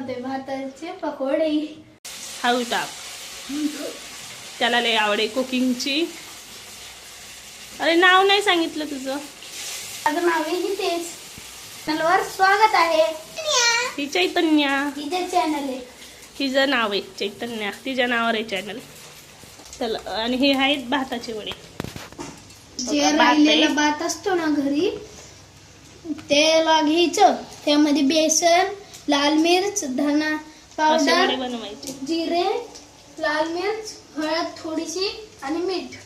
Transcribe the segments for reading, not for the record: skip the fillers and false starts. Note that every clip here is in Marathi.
बनवते भाताचे पकोडे. हळू टाक. त्याला लय आवडे कुकिंगची. अरे नाव नाही सांगितलं तुझं. माझं नाव आहे हितेश. चॅनलवर स्वागत आहे. ही चैतन्या. हिचे चॅनल आहे. तिचं नाव आहे चैतन्या. तिच्या नावावर आहे चॅनल. चला आणि हे आहेत भाताचे वडे. जे राहिलेला भात असतो ना घरी त्याला घ्यायचं. त्यामध्ये बेसन, लाल मिर्च, धना पावडर, बनवायचे. जिरे, लाल मिर्च, हळद थोडीशी आणि मीठ.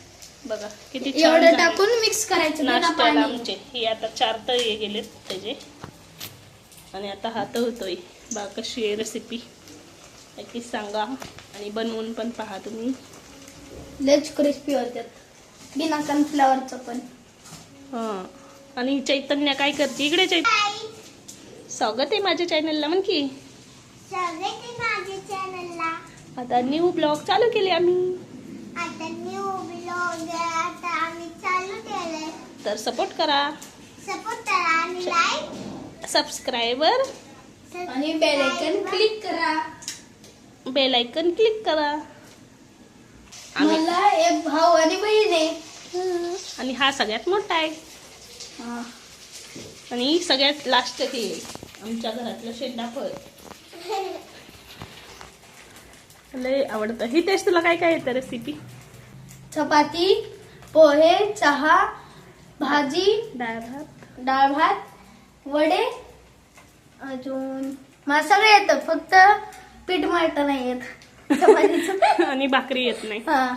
बघा किती एवढं टाकून मिक्स करायचं. नाश्त्याला आमचे ही आता 4 तळी गेलेत त्याचे. आणि आता हा तळतोय. बघा कशी आहे रेसिपी नक्कीच सांगा आणि बनवून पण पहा तुम्ही. लेच क्रिस्पी होतात बिना कॉर्नफ्लॉवरचं पण. हां आणि चैतन्य काय करते इकडे? स्वागत आहे माझ्या चॅनलला म्हण की. स्वागत आहे माझ्या चॅनलला. आता न्यू ब्लॉग चालू केले आम्ही. आता न्यू ब्लॉग आता आम्ही चालू केले. तर सपोर्ट करा. सपोर्ट करा आणि लाईक सबस्क्राईबर आणि बेल आयकॉन क्लिक करा. बेल आयकॉन क्लिक करा. मला एक भाऊ आणि बहीण आहे. आणि हा सगळ्यात मोठा आहे. आणि सगळ्यात लास्ट हे आमच्या घरातलं शेंडाफळ. लय आवडतं. ही तेच तुला काय काय येतं रेसिपी? चपाती, पोहे, चहा, भाजी, डाळ भात, वडे, अजून मला सगळं येतं. फक्त पीठ मळता नाही येत चपातीचं. आणि भाकरी येत नाही. हा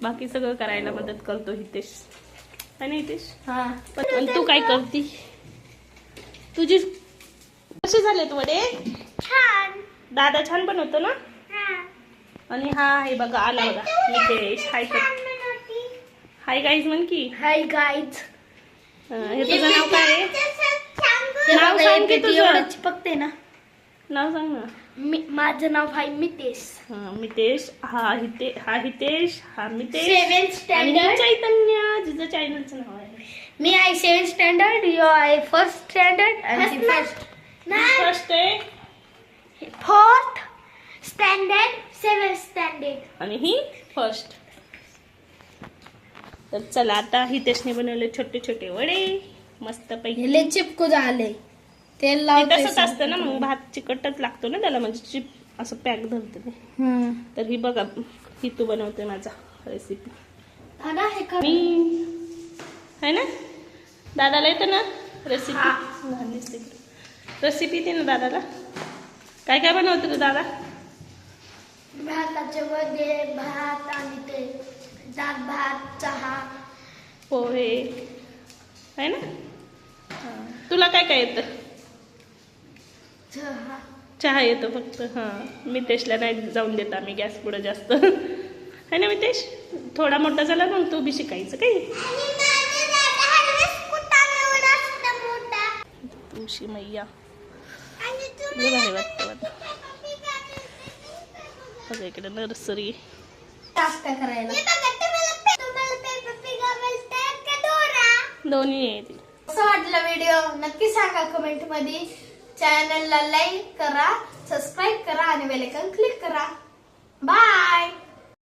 बाकी सगळं करायला मदत करतो हितेश. है ना हितेश? हा. पण तू काय करती? तुझी कसे झालेत वडे? छान. दादा छान बनवतो ना. आणि हा आहे बघा आला बघा हितेश. हाय हाय गाईज म्हण की. Hi guys. हे तुझं नाव काय आहे? नाव सांग की तुझं. चिपकते ना. नाव सांग ना. माझं नाव आहे मितेश. हा मितेश. हा हितेश. हा मितेश. 7th आणि स्टँडर्ड. चैतन्य जिचं चॅनलचं नाव आहे. मी आहे 7th स्टँडर्ड. यू आहे 1st स्टँडर्ड. आणि फर्स्ट आहे. 4th standard. 7th standard. आणि ही फर्स्ट. तर चला आता हितेशने बनवले छोटे छोटे वडे मस्त पैकी. हे चिपकू झाले. तेल ते लावते. तसंच असतं ना मग भात चिकटच लागतो ना त्याला म्हणजे चिप असं पॅक धरते ते. तर ही बघा ही तू बनवते माझा रेसिपी. दादा हे कर. मी है ना दादाला येतं ना रेसिपी. रेसिपी येते ना दादाला. काय काय बनवते तू दादा? भाताचे वडे, भात आणि ते डाळ भात, चहा, पोहे है ना. तुला काय काय येतं? चहा येतो फक्त. हां मितेशला नाही जाऊन देत आम्ही गॅस पुढे जास्त. है ना मितेश? थोडा मोठा झाला मग तू बी शिकायचं काही. तुमची मैया भारी वाटतं. बघा इकडे नर्सरी. टास्क करायला दोन्ही आहे ती. कसं वाटलं व्हिडिओ नक्की सांगा कमेंट मध्ये. चॅनलला लाईक करा, सबस्क्राईब करा आणि बेल आयकॉन क्लिक करा. बाय.